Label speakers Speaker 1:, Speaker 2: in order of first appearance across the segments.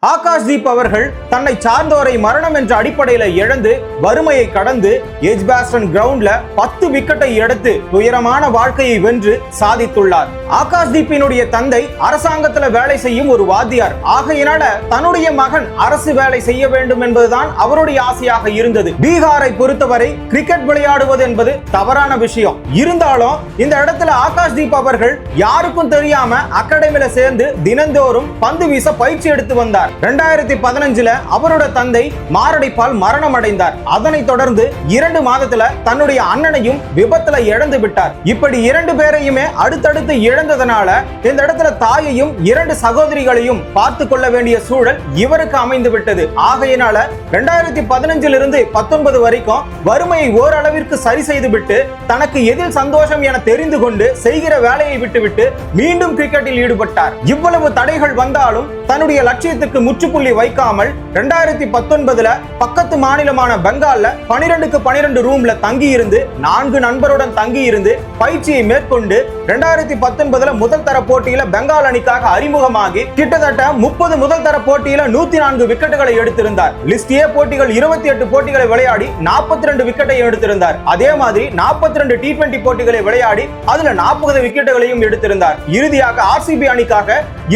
Speaker 1: ஆகாஷ்தீப் அவர்கள் தன்னை சார்ந்தோரை மரணம் என்ற அடிப்படையில இழந்து வறுமையை கடந்து எஜ்பாஸ்டன் கிரவுண்ட்ல 10 விக்கெட்டை எடுத்து துயரமான வாழ்க்கையை வென்று சாதித்துள்ளார். ஆகாஷ்தீப்பினுடைய தந்தை அரசாங்கத்துல வேலை செய்யும் ஒரு வாத்தியார். ஆகையினால தன்னுடைய மகன் அரசு வேலை செய்ய வேண்டும் என்பதுதான் அவருடைய ஆசையாக இருந்தது. பீகாரை பொறுத்தவரை கிரிக்கெட் விளையாடுவது என்பது தவறான விஷயம். இருந்தாலும் இந்த இடத்துல ஆகாஷ்தீப் அவர்கள் யாருக்கும் தெரியாம அகாடமியில சேர்ந்து தினந்தோறும் பந்து வீச பயிற்சி எடுத்து வந்தார். 2015 அவரோட தந்தை மாரடைப்பால் மரணம் அடைந்தார். அதனைத் தொடர்ந்து 2 மாதத்துல தன்னுடைய அண்ணனையும் விபத்துல இழந்து விட்டார். இப்படி 2 பேரையுமே அடுத்தடுத்து இழந்ததனால இந்த இடத்துல தாயையும் 2 சகோதரிகளையும் பார்த்து கொள்ள வேண்டிய சூழல் இவருக்கு அமைந்து விட்டது. ஆகையினால 2015 இருந்து 19 வரைக்கும் வறுமையை ஓரளவிற்கு சரி செய்து விட்டு தனக்கு எதில் சந்தோஷம் என தெரிந்து கொண்டு செய்கிற வேலையை விட்டுவிட்டு மீண்டும் கிரிக்கெட்டில் ஈடுபட்டார். இவ்வளவு தடைகள் வந்தாலும் தன்னுடைய லட்சியத்துக்கு முற்றுப்புள்ளி வைக்காமல் 2019 பக்கத்து மாநிலமான பெங்கால்ல 12க்கு 12 ரூம்ல தங்கி இருந்து 4 நண்பருடன் தங்கி இருந்து பயிற்சியை மேற்கொண்டு 2019 முதல் தர போட்டியில பெங்கால் அணிக்காக அறிமுகமாகி கிட்டத்தட்ட 30 முதல் தர போட்டியில 104 விக்கெட்டுகளை எடுத்திருந்தார். லிஸ்ட் ஏ போட்டிகள் 28 போட்டிகளை விளையாடி 42 விக்கெட்டை எடுத்திருந்தார். அதே மாதிரி 42 T20 போட்டிகளை விளையாடி அதுல 40 விக்கெட்டுகளையும் எடுத்திருந்தார். இறுதியாக RCB அணிக்காக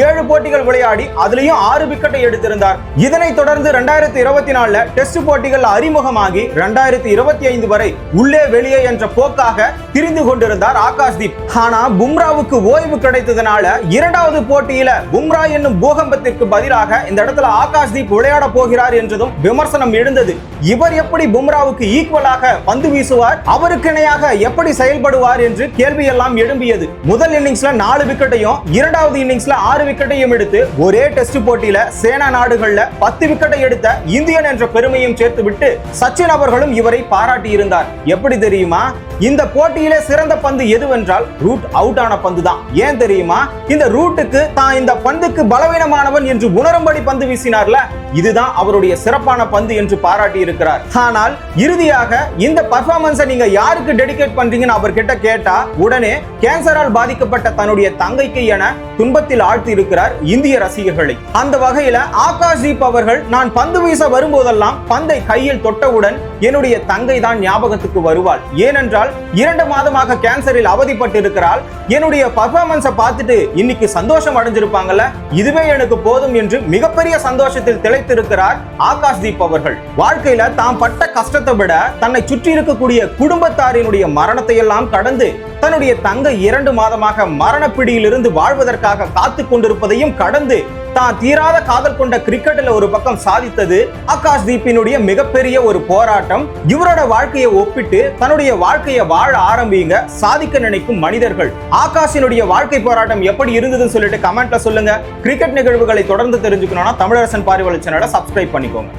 Speaker 1: 7 போட்டிகள் விளையாடி அதுலயும் 6 விக்கெட்டை எடுத்திருந்தார். இதனைத் தொடர்ந்து 2024 டெஸ்ட் போட்டிகள் அறிமுகமாகி 2025 வரை உள்ளே வெளியே என்ற போக்காக திரிந்து கொண்டிருந்தார் ஆகாஷ்தீப். ஆனா பும்ராவுக்கு ஓய்வு கிடைத்ததனால 2வது போட்டியில பும்ரா என்னும் பூகம்பத்திற்கு பதிலாக இந்த இடத்துல ஆகாஷ்தீப் விளையாட போகிறார் என்றதும் விமர்சனம் எழுந்தது. இவர் எப்படி பும்ராவுக்கு ஈக்குவலாக பந்து வீசுவார், அவருக்கு இணையாக எப்படி செயல்படுவார் என்று கேள்வி எல்லாம் எழும்பியது. முதல் இன்னிங்ஸ்ல 4 விக்கெட்டையும் 2வது இன்னிங்ஸ்ல 6 விக்கெட்டையும் எடுத்து ஒரே டெஸ்ட் போட்டியில சேனா நாடுகள்ல 10 விக்கெட்டை எடுத்த இந்தியன் என்ற பெருமையும் சேர்த்துவிட்டு சச்சின் அவர்களும் இவரை பாராட்டி இருந்தார். எப்படி தெரியுமா? இந்த போட்டியிலே சிறந்த பந்து எதுவென்றால் ரூட் அவுட் ஆன பந்து தான். ஏன் தெரியுமா? இந்த ரூட்டுக்கு தான் இந்த பந்துக்கு பலவீனமானவன் என்று உணரும்படி பந்து வீசினார்ல, இதுதான் அவருடைய சிறப்பான பந்து என்று பாராட்டி இருக்கிறார். ஆனால் இறுதியாக இந்த பெர்ஃபார்மன்ஸை நீங்க யாருக்கு டெடிகேட் பண்றீங்கன்னு அவர்கிட்ட கேட்டா உடனே கேன்சரால் பாதிக்கப்பட்ட தன்னுடைய தங்கைக்கு என துன்பத்தில் ஆழ்த்தி இருக்கிறார் இந்திய ரசிகர்களை. அந்த வகையில ஆகாஷ்தீப் அவர்கள் நான் பந்து வீச வரும்போதெல்லாம் பந்தை கையில் தொட்டவுடன் என்னுடைய தங்கை தான் ஞாபகத்துக்கு வருவாள். ஏனென்றால் 2 மாதமாக கேன்சரில் அவதிப்பட்டு இருக்கிறாள். என்னுடைய பெர்ஃபார்மன்ஸை பார்த்துட்டு இன்னைக்கு சந்தோஷம் அடைஞ்சிருப்பாங்கல்ல, இதுவே எனக்கு போதும் என்று மிகப்பெரிய சந்தோஷத்தில் திளைத்திருக்கிறார் ஆகாஷ்தீப் அவர்கள். வாழ்க்கையில தாம் பட்ட கஷ்டத்தை விட தன்னை சுற்றி இருக்கக்கூடிய குடும்பத்தாரினுடைய மரணத்தை எல்லாம் கடந்து தன்னுடைய தங்கை 2 மாதமாக மரணப்பிடியில் இருந்து வாழ்வதற்காக காத்து கொண்டிருப்பதையும் கடந்து தான் தீராத காதல் கொண்ட கிரிக்கெட்ல ஒரு பக்கம் சாதித்தது ஆகாஷ்தீப்பினுடைய மிகப்பெரிய ஒரு போராட்டம். இவரோட வாழ்க்கையை ஒப்பிட்டு தன்னுடைய வாழ்க்கையை வாழ ஆரம்பிங்க சாதிக்க நினைக்கும் மனிதர்கள். ஆகாஷினுடைய வாழ்க்கை போராட்டம் எப்படி இருந்ததுன்னு சொல்லிட்டு கமெண்ட்ல சொல்லுங்க. கிரிக்கெட் நிகழ்வுகளை தொடர்ந்து தெரிஞ்சுக்கணும்னா தமிழரசன் பார்வையாளர் சேனலை சப்ஸ்கிரைப் பண்ணிக்கோங்க.